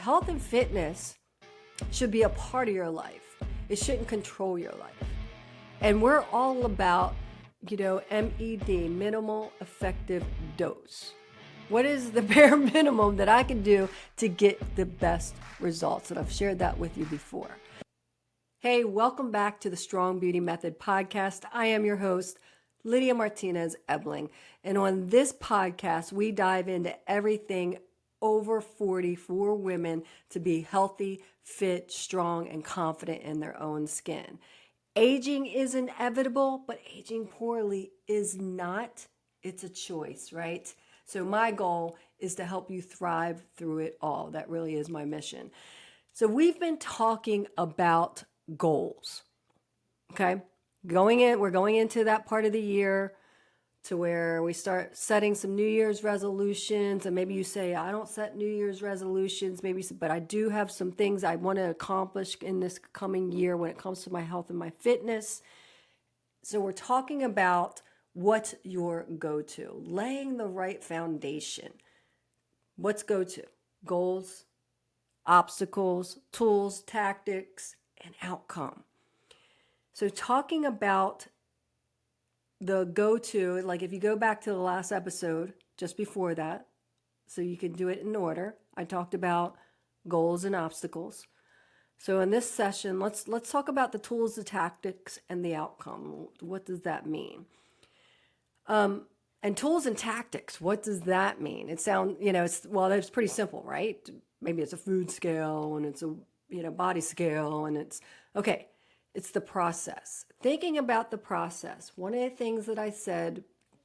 Health and fitness should be a part of your life. It shouldn't control your life. And we're all about, MED, minimal effective dose. What is the bare minimum that I can do to get the best results? And I've shared that with you before. Hey, welcome back to the Strong Beauty Method podcast. I am your host, Lydia Martinez, Ebling. And on this podcast, we dive into everything over 40 for women to be healthy, fit, strong, and confident in their own skin. Aging is inevitable, but aging poorly is not. It's a choice, right? So my goal is to help you thrive through it all. That really is my mission. So we've been talking about goals, okay? We're going into that part of the year to where we start setting some New Year's resolutions. And maybe you say, I don't set New Year's resolutions, but I do have some things I want to accomplish in this coming year when it comes to my health and my fitness. So we're talking about what's your go-to, laying the right foundation. What's go-to? Goals, obstacles, tools, tactics, and outcome. So talking about the go-to, like if you go back to the last episode, just before that, so you can do it in order, I talked about goals and obstacles. So in this session, let's talk about the tools, the tactics, and the outcome. What does that mean? And tools and tactics, what does that mean? It sounds, it's pretty simple, right? Maybe it's a food scale and it's a, body scale and it's, okay. It's the process. Thinking about the process. One of the things that I said,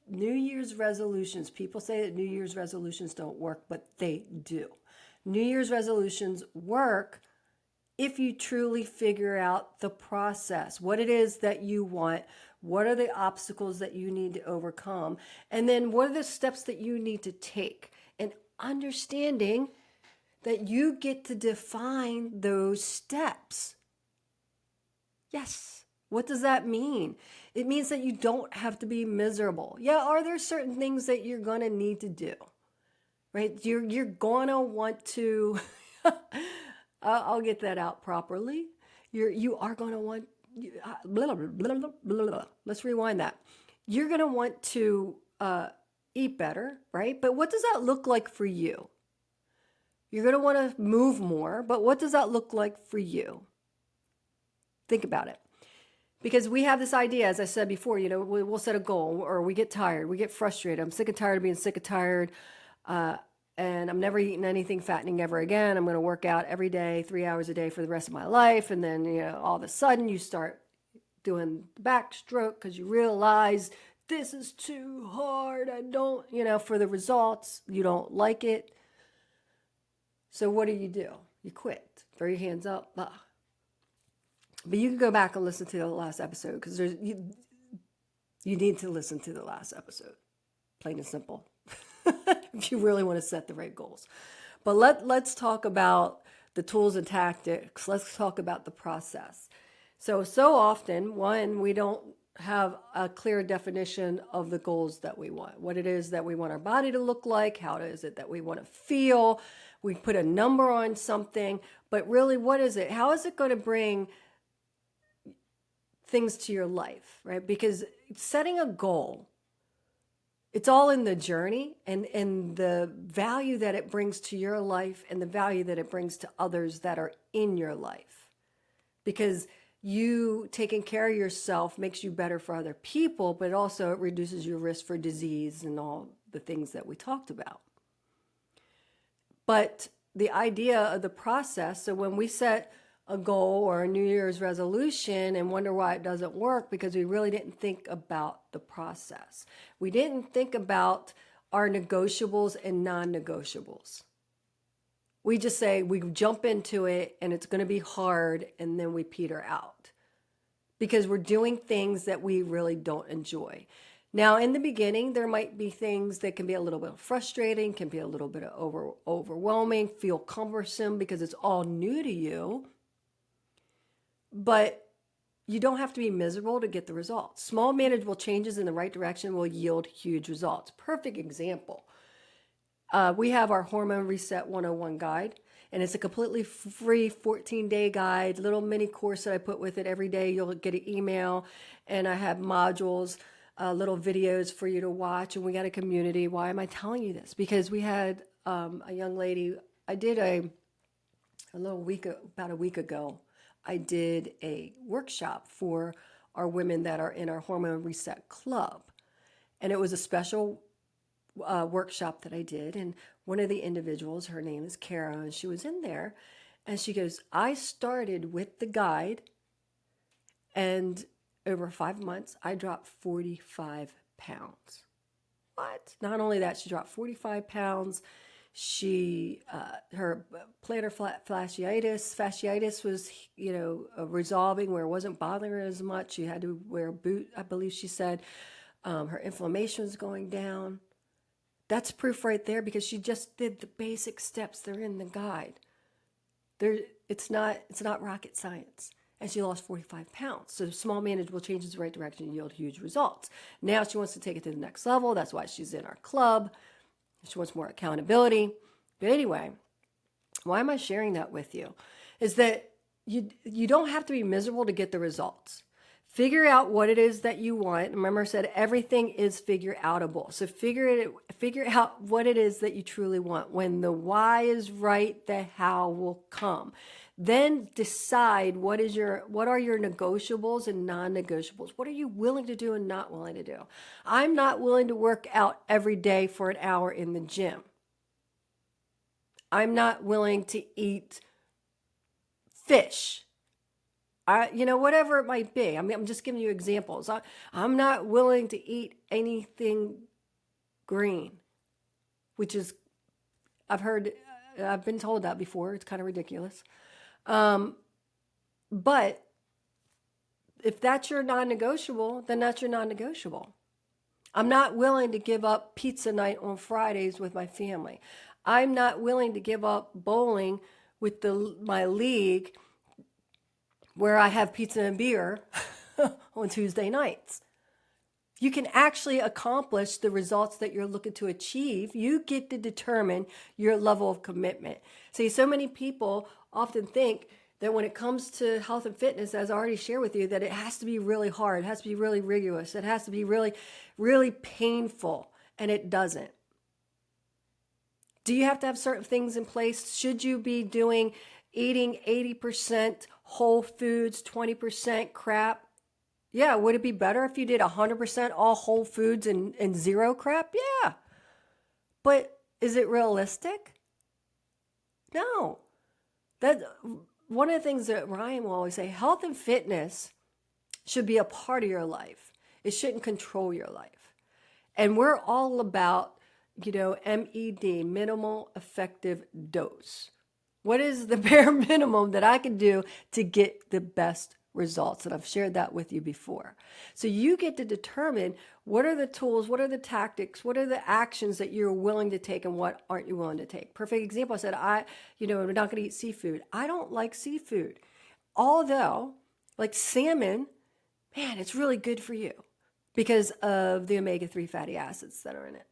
New Year's resolutions, people say that New Year's resolutions don't work, but they do. New Year's resolutions work if you truly figure out the process, what it is that you want, what are the obstacles that you need to overcome, and then what are the steps that you need to take, and understanding that you get to define those steps. Yes. What does that mean? It means that you don't have to be miserable. Yeah, are there certain things that you're going to need to do? Right? You're going to want to I'll get that out properly. You are going to want blah, blah, blah, blah, blah, blah. Let's rewind that. You're going to want to eat better, right? But what does that look like for you? You're going to want to move more, but what does that look like for you? Think about it. Because we have this idea, as I said before, we'll set a goal or we get tired, we get frustrated. I'm sick and tired of being sick and tired. And I'm never eating anything fattening ever again. I'm going to work out every day, 3 hours a day for the rest of my life. And then, all of a sudden you start doing backstroke because you realize this is too hard. I don't, for the results, you don't like it. So what do? You quit. Throw your hands up. But you can go back and listen to the last episode because you need to listen to the last episode, plain and simple, if you really want to set the right goals. But let's talk about the tools and tactics. Let's talk about the process. So often, one, we don't have a clear definition of the goals that we want, what it is that we want our body to look like, how is it that we want to feel. We put a number on something, but really, what is it? How is it going to bring things to your life, right? Because setting a goal, it's all in the journey and the value that it brings to your life and the value that it brings to others that are in your life. Because you taking care of yourself makes you better for other people, but also it reduces your risk for disease and all the things that we talked about. But the idea of the process, so when we set a goal or a New Year's resolution and wonder why it doesn't work, because we really didn't think about the process. We didn't think about our negotiables and non-negotiables. We just say we jump into it and it's going to be hard and then we peter out because we're doing things that we really don't enjoy. Now, in the beginning, there might be things that can be a little bit frustrating, can be a little bit overwhelming, feel cumbersome because it's all new to you. But you don't have to be miserable to get the results. Small, manageable changes in the right direction will yield huge results. Perfect example. We have our Hormone Reset 101 guide. And it's a completely free 14-day guide, little mini course that I put with it. Every day you'll get an email, and I have modules, little videos for you to watch, and we got a community. Why am I telling you this? Because we had a young lady, I did about a week ago, I did a workshop for our women that are in our Hormone Reset Club. And it was a special workshop that I did. And one of the individuals, her name is Kara, and she was in there. And she goes, I started with the guide, and over 5 months, I dropped 45 pounds. What? Not only that, she dropped 45 pounds. She, her plantar fasciitis was, resolving where it wasn't bothering her as much. She had to wear a boot, I believe she said. Her inflammation was going down. That's proof right there, because she just did the basic steps. They're in the guide. It's not rocket science. And she lost 45 pounds. So small, manageable changes in the right direction yield huge results. Now she wants to take it to the next level. That's why she's in our club. She wants more accountability. But anyway, why am I sharing that with you? Is that you don't have to be miserable to get the results. Figure out what it is that you want. Remember, I said everything is figure outable. So figure out what it is that you truly want. When the why is right, the how will come. Then decide what are your negotiables and non-negotiables. What are you willing to do and not willing to do? I'm not willing to work out every day for an hour in the gym. I'm not willing to eat fish. Whatever it might be. I'm just giving you examples. I'm not willing to eat anything green, which is, I've been told that before. It's kind of ridiculous. But if that's your non-negotiable, then that's your non-negotiable. I'm not willing to give up pizza night on Fridays with my family. I'm not willing to give up bowling with my league where I have pizza and beer on Tuesday nights. You can actually accomplish the results that you're looking to achieve. You get to determine your level of commitment. See, so many people often think that when it comes to health and fitness, as I already shared with you, that it has to be really hard. It has to be really rigorous. It has to be really, really painful. And it doesn't. Do you have to have certain things in place? Should you be eating 80% whole foods, 20% crap? Yeah, would it be better if you did 100% all whole foods and zero crap? Yeah. But is it realistic? No. That one of the things that Ryan will always say, health and fitness should be a part of your life. It shouldn't control your life. And we're all about, MED, minimal effective dose. What is the bare minimum that I can do to get the best results? And I've shared that with you before. So you get to determine what are the tools, what are the tactics, what are the actions that you're willing to take and what aren't you willing to take. Perfect example, I said, I'm not going to eat seafood. I don't like seafood. Although, like salmon, man, it's really good for you because of the omega-3 fatty acids that are in it.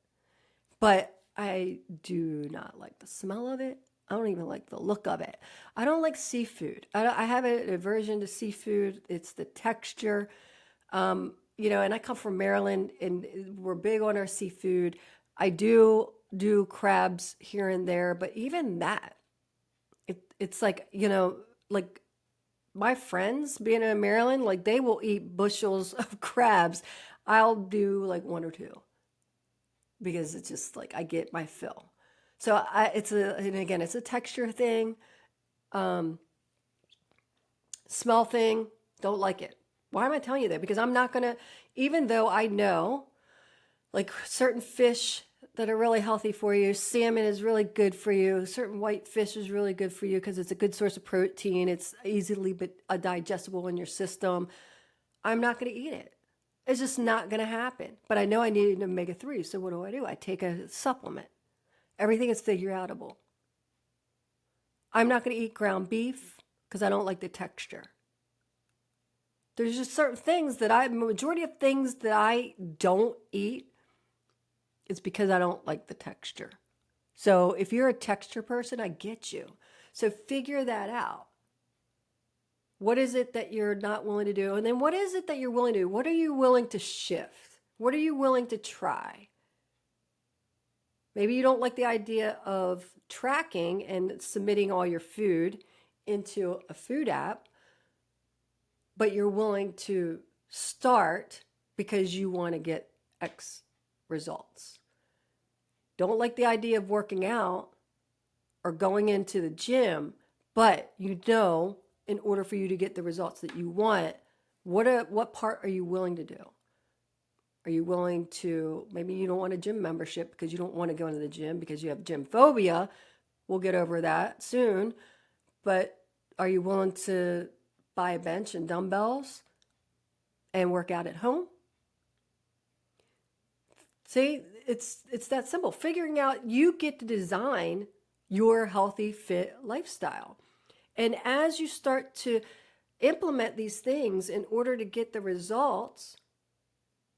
But I do not like the smell of it. I don't even like the look of it. I don't like seafood. I have an aversion to seafood. It's the texture. And I come from Maryland, and we're big on our seafood. I do crabs here and there, but even that, it's like, like my friends being in Maryland, like they will eat bushels of crabs. I'll do like one or two because it's just like I get my fill. So it's a texture thing, smell thing. Don't like it. Why am I telling you that? Because I'm not going to, even though I know like certain fish that are really healthy for you, salmon is really good for you. Certain white fish is really good for you because it's a good source of protein. It's easily digestible in your system. I'm not going to eat it. It's just not going to happen. But I know I need an omega-3. So what do? I take a supplement. Everything is figure outable. I'm not going to eat ground beef because I don't like the texture. There's just certain things majority of things that I don't eat, it's because I don't like the texture. So if you're a texture person, I get you. So figure that out. What is it that you're not willing to do? And then what is it that you're willing to do? What are you willing to shift? What are you willing to try? Maybe you don't like the idea of tracking and submitting all your food into a food app, but you're willing to start because you want to get X results. Don't like the idea of working out or going into the gym, but you know, in order for you to get the results that you want, what part are you willing to do? Are you willing to, maybe you don't want a gym membership because you don't want to go into the gym because you have gym phobia. We'll get over that soon. But are you willing to buy a bench and dumbbells and work out at home? See, it's that simple. Figuring out, you get to design your healthy, fit lifestyle. And as you start to implement these things in order to get the results,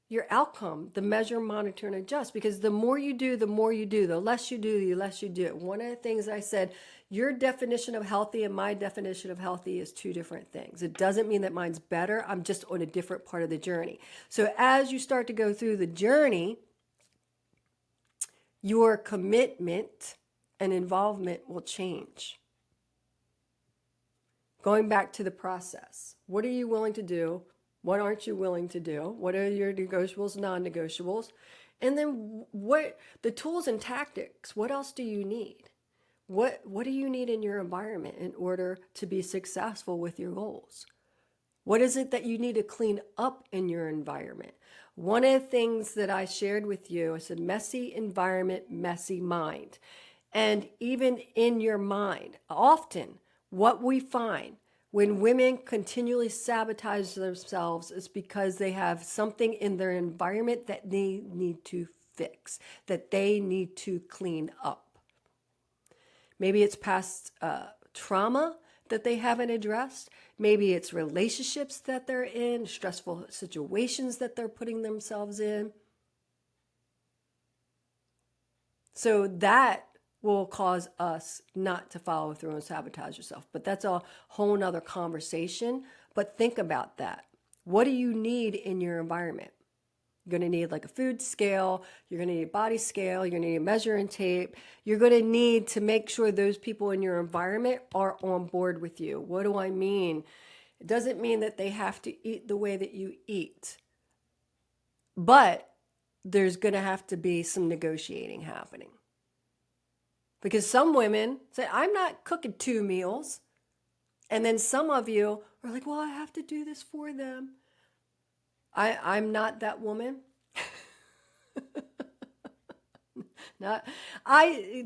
your outcome, the measure, monitor, and adjust. Because the more you do, the more you do. The less you do, the less you do. One of the things I said, your definition of healthy and my definition of healthy is two different things. It doesn't mean that mine's better. I'm just on a different part of the journey. So as you start to go through the journey, your commitment and involvement will change. Going back to the process, what are you willing to do? What aren't you willing to do? What are your negotiables, non-negotiables? And then what the tools and tactics, what else do you need? What do you need in your environment in order to be successful with your goals? What is it that you need to clean up in your environment? One of the things that I shared with you, I said, messy environment, messy mind. And even in your mind, often what we find when women continually sabotage themselves is because they have something in their environment that they need to fix, that they need to clean up. Maybe it's past trauma that they haven't addressed. Maybe it's relationships that they're in, stressful situations that they're putting themselves in. So that will cause us not to follow through and sabotage yourself. But that's a whole nother conversation. But think about that. What do you need in your environment? You're going to need like a food scale. You're going to need a body scale. You're going to need a measuring tape. You're going to need to make sure those people in your environment are on board with you. What do I mean? It doesn't mean that they have to eat the way that you eat. But there's going to have to be some negotiating happening. Because some women say, I'm not cooking 2 meals. And then some of you are like, well, I have to do this for them. I'm not that woman.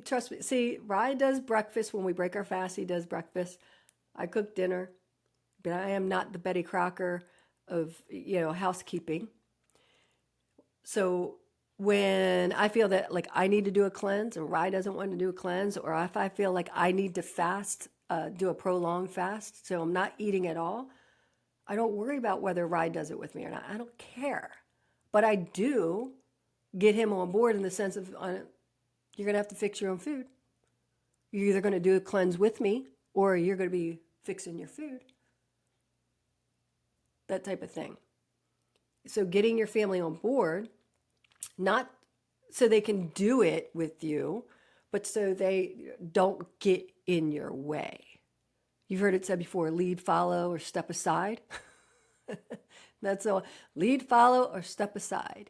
Trust me. See, Rye does breakfast when we break our fast. He does breakfast. I cook dinner, but I am not the Betty Crocker of, housekeeping. So when I feel that like I need to do a cleanse and Rye doesn't want to do a cleanse, or if I feel like I need to fast, do a prolonged fast, so I'm not eating at all, I don't worry about whether Rye does it with me or not. I don't care. But I do get him on board in the sense of you're going to have to fix your own food. You're either going to do a cleanse with me or you're going to be fixing your food. That type of thing. So getting your family on board, not so they can do it with you, but so they don't get in your way. You've heard it said before, lead, follow, or step aside. That's all. Lead, follow, or step aside.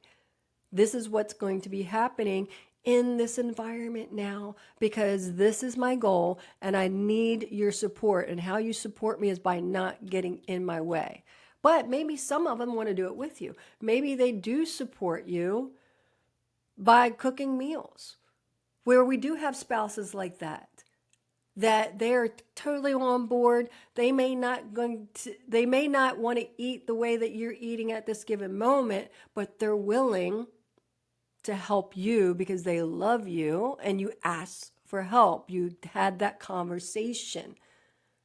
This is what's going to be happening in this environment now, because this is my goal and I need your support. And how you support me is by not getting in my way. But maybe some of them want to do it with you. Maybe they do support you by cooking meals, where we do have spouses like that they're totally on board. They may not want to eat the way that you're eating at this given moment, but they're willing to help you because they love you and you ask for help. You had that conversation.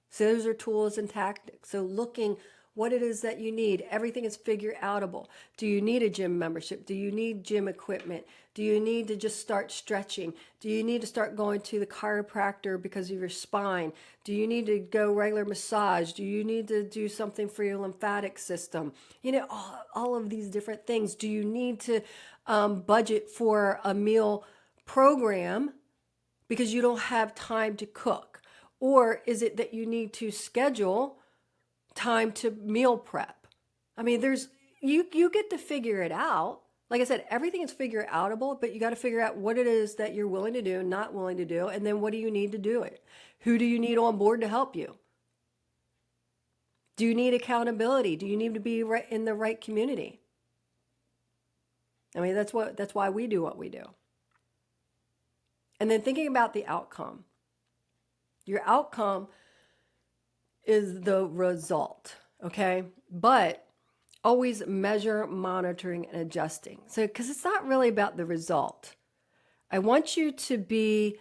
So those are tools and tactics. So looking, what it is that you need. Everything is figure outable. Do you need a gym membership? Do you need gym equipment? Do you need to just start stretching? Do you need to start going to the chiropractor because of your spine? Do you need to go regular massage? Do you need to do something for your lymphatic system? You know, all of these different things. Do you need to budget for a meal program because you don't have time to cook? Or is it that you need to schedule time to meal prep? I mean, you get to figure it out. Like I said, everything is figure outable, but you got to figure out what it is that you're willing to do, not willing to do, and then what do you need to do it? Who do you need on board to help you? Do you need accountability? Do you need to be in the right community? I mean, that's why we do what we do. And then thinking about the outcome. Your outcome is the result, okay? But always measure, monitoring, and adjusting. So, because it's not really about the result. I want you to be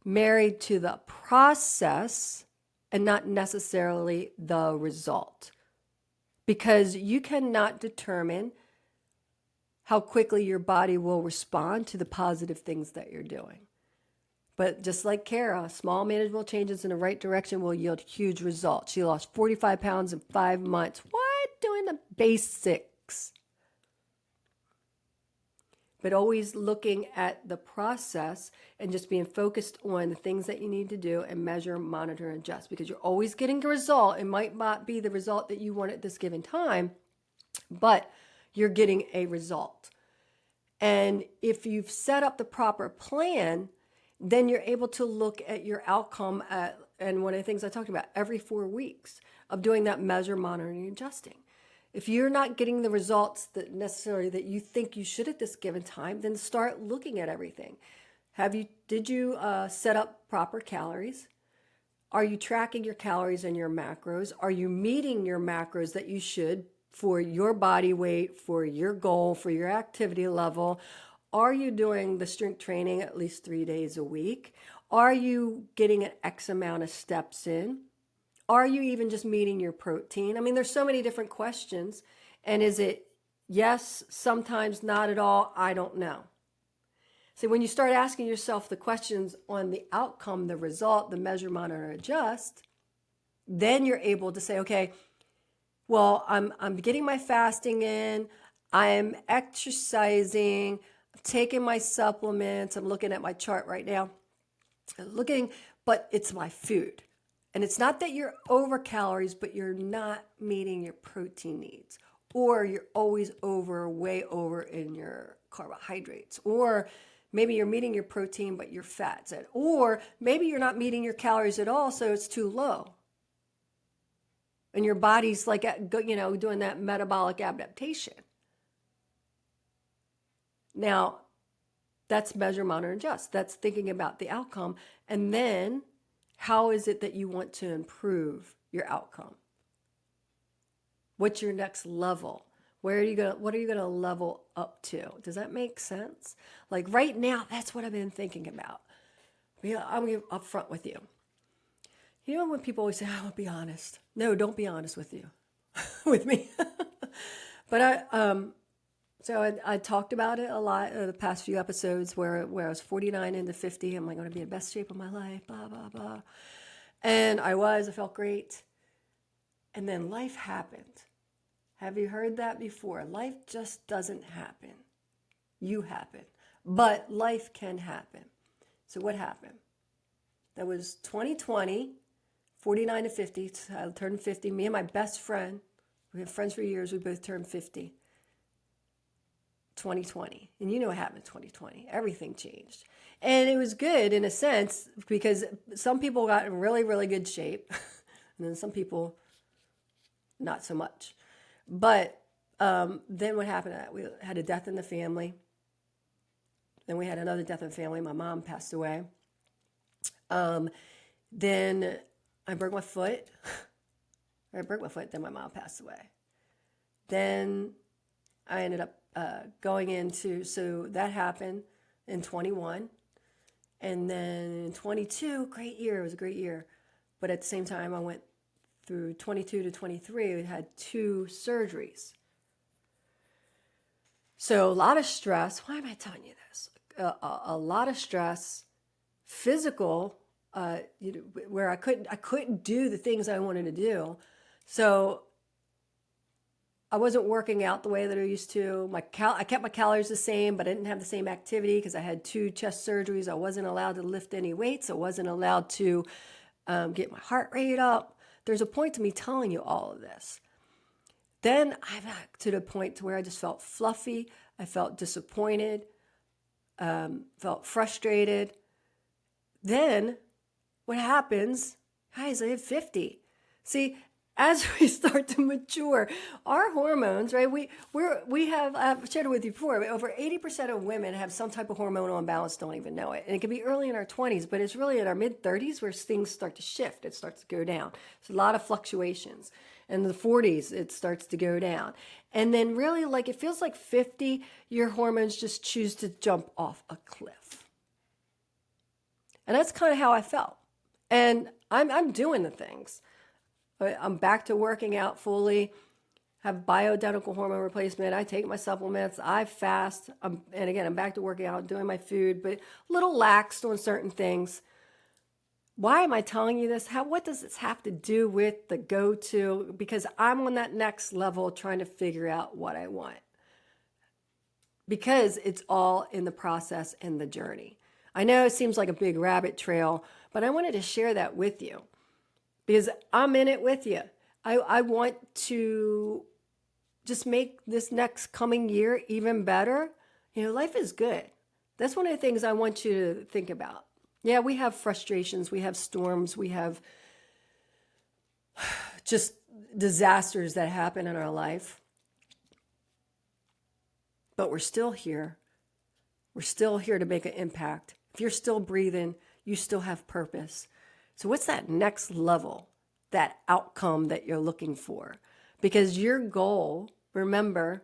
married to the process and not necessarily the result. Because you cannot determine how quickly your body will respond to the positive things that you're doing. But just like Kara, small manageable changes in the right direction will yield huge results. She lost 45 pounds in 5 months. What? Doing the basics. But always looking at the process and just being focused on the things that you need to do and measure, monitor, and adjust. Because you're always getting a result. It might not be the result that you want at this given time, but you're getting a result. And if you've set up the proper plan, then you're able to look at your outcome and one of the things I talked about, every 4 weeks of doing that measure, monitoring, and adjusting. If you're not getting the results that necessarily that you think you should at this given time, then start looking at everything. Did you set up proper calories? Are you tracking your calories and your macros? Are you meeting your macros that you should for your body weight, for your goal, for your activity level? Are you doing the strength training at least 3 days a week? Are you getting an X amount of steps in? Are you even just meeting your protein? I mean, there's so many different questions. And is it yes, sometimes not at all? I don't know. So when you start asking yourself the questions on the outcome, the result, the measure, monitor, adjust, then you're able to say, okay, well, I'm getting my fasting in, I'm exercising, I'm taking my supplements, I'm looking at my chart right now, but it's my food. And it's not that you're over calories, but you're not meeting your protein needs. Or you're always way over in your carbohydrates. Or maybe you're meeting your protein, but your fats. Or maybe you're not meeting your calories at all, so it's too low. And your body's like, doing that metabolic adaptation. Now, that's measure, monitor, and adjust. That's thinking about the outcome. And then how is it that you want to improve your outcome? What's your next level? What are you going to level up to? Does that make sense? Like right now, that's what I've been thinking about. I'm going to be upfront with you. You know when people always say, "I will be honest." No, don't be honest with you, with me. But I talked about it a lot the past few episodes where I was 49 into 50. I'm like, going to be in the best shape of my life, blah, blah, blah. And I felt great. And then life happened. Have you heard that before? Life just doesn't happen. You happen. But life can happen. So what happened? That was 2020, 49 to 50. I turned 50. Me and my best friend, we've been friends for years. We both turned 50. 2020. And you know what happened in 2020. Everything changed. And it was good in a sense because some people got in really, really good shape. And then some people, not so much. But then what happened? We had a death in the family. Then we had another death in the family. My mom passed away. Then I broke my foot. Then my mom passed away. Then I ended up going into, so that happened in 21. And then in 22, great year. It was a great year. But at the same time, I went through 22 to 23, we had 2 surgeries. So a lot of stress. Why am I telling you this? A lot of stress, physical, where I couldn't do the things I wanted to do. So I wasn't working out the way that I used to. I kept my calories the same, but I didn't have the same activity because I had 2 chest surgeries. I wasn't allowed to lift any weights. I wasn't allowed to get my heart rate up. There's a point to me telling you all of this. Then I got to the point to where I just felt fluffy. I felt disappointed, felt frustrated. Then what happens? Guys, I hit 50. See, as we start to mature, our hormones, right? We have, I've shared it with you before, over 80% of women have some type of hormonal imbalance, don't even know it. And it can be early in our 20s, but it's really in our mid 30s where things start to shift. It starts to go down. There's a lot of fluctuations. In the 40s, it starts to go down. And then really, like, it feels like 50, your hormones just choose to jump off a cliff. And that's kind of how I felt. And I'm doing the things. I'm back to working out fully, have bioidentical hormone replacement. I take my supplements. I fast. And again, I'm back to working out, doing my food, but a little laxed on certain things. Why am I telling you this? What does this have to do with the go-to? Because I'm on that next level trying to figure out what I want. Because it's all in the process and the journey. I know it seems like a big rabbit trail, but I wanted to share that with you. Because I'm in it with you. I want to just make this next coming year even better. Life is good. That's one of the things I want you to think about. Yeah, we have frustrations, we have storms, we have just disasters that happen in our life. But we're still here. We're still here to make an impact. If you're still breathing, you still have purpose. So what's that next level, that outcome that you're looking for? Because your goal, remember,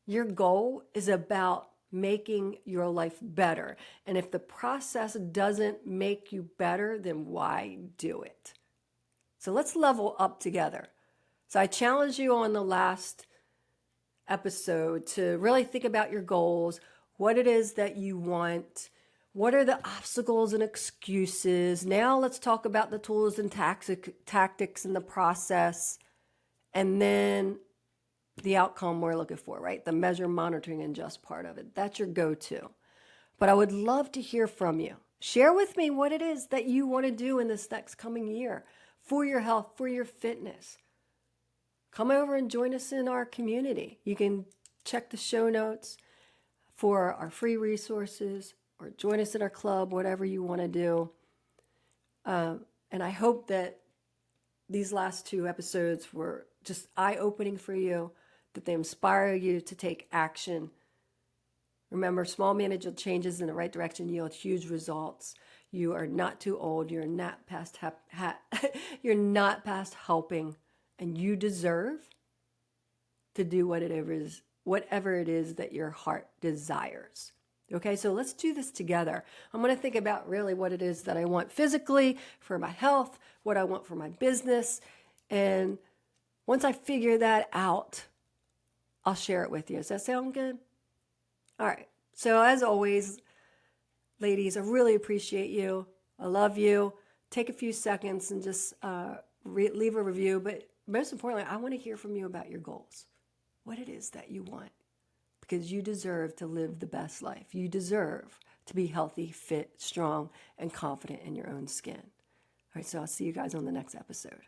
your goal is about making your life better. And if the process doesn't make you better, then why do it? So let's level up together. So I challenged you on the last episode to really think about your goals, what it is that you want, what are the obstacles and excuses. Now let's talk about the tools and tactics in the process, and then the outcome we're looking for, right? The measure, monitoring, and just part of it. That's your go-to. But I would love to hear from you. Share with me what it is that you want to do in this next coming year for your health, for your fitness. Come over and join us in our community. You can check the show notes for our free resources or join us in our club, whatever you want to do. And I hope that these last 2 episodes were just eye-opening for you, that they inspire you to take action. Remember, small manageable changes in the right direction yield huge results. You are not too old. You're not past you're not past helping, and you deserve to do whatever it is that your heart desires. Okay, so let's do this together. I'm going to think about really what it is that I want physically for my health, what I want for my business, and once I figure that out, I'll share it with you. Does that sound good? All right. So as always, ladies, I really appreciate you. I love you. Take a few seconds and just leave a review. But most importantly, I want to hear from you about your goals, what it is that you want, because you deserve to live the best life. You deserve to be healthy, fit, strong, and confident in your own skin. All right. So I'll see you guys on the next episode.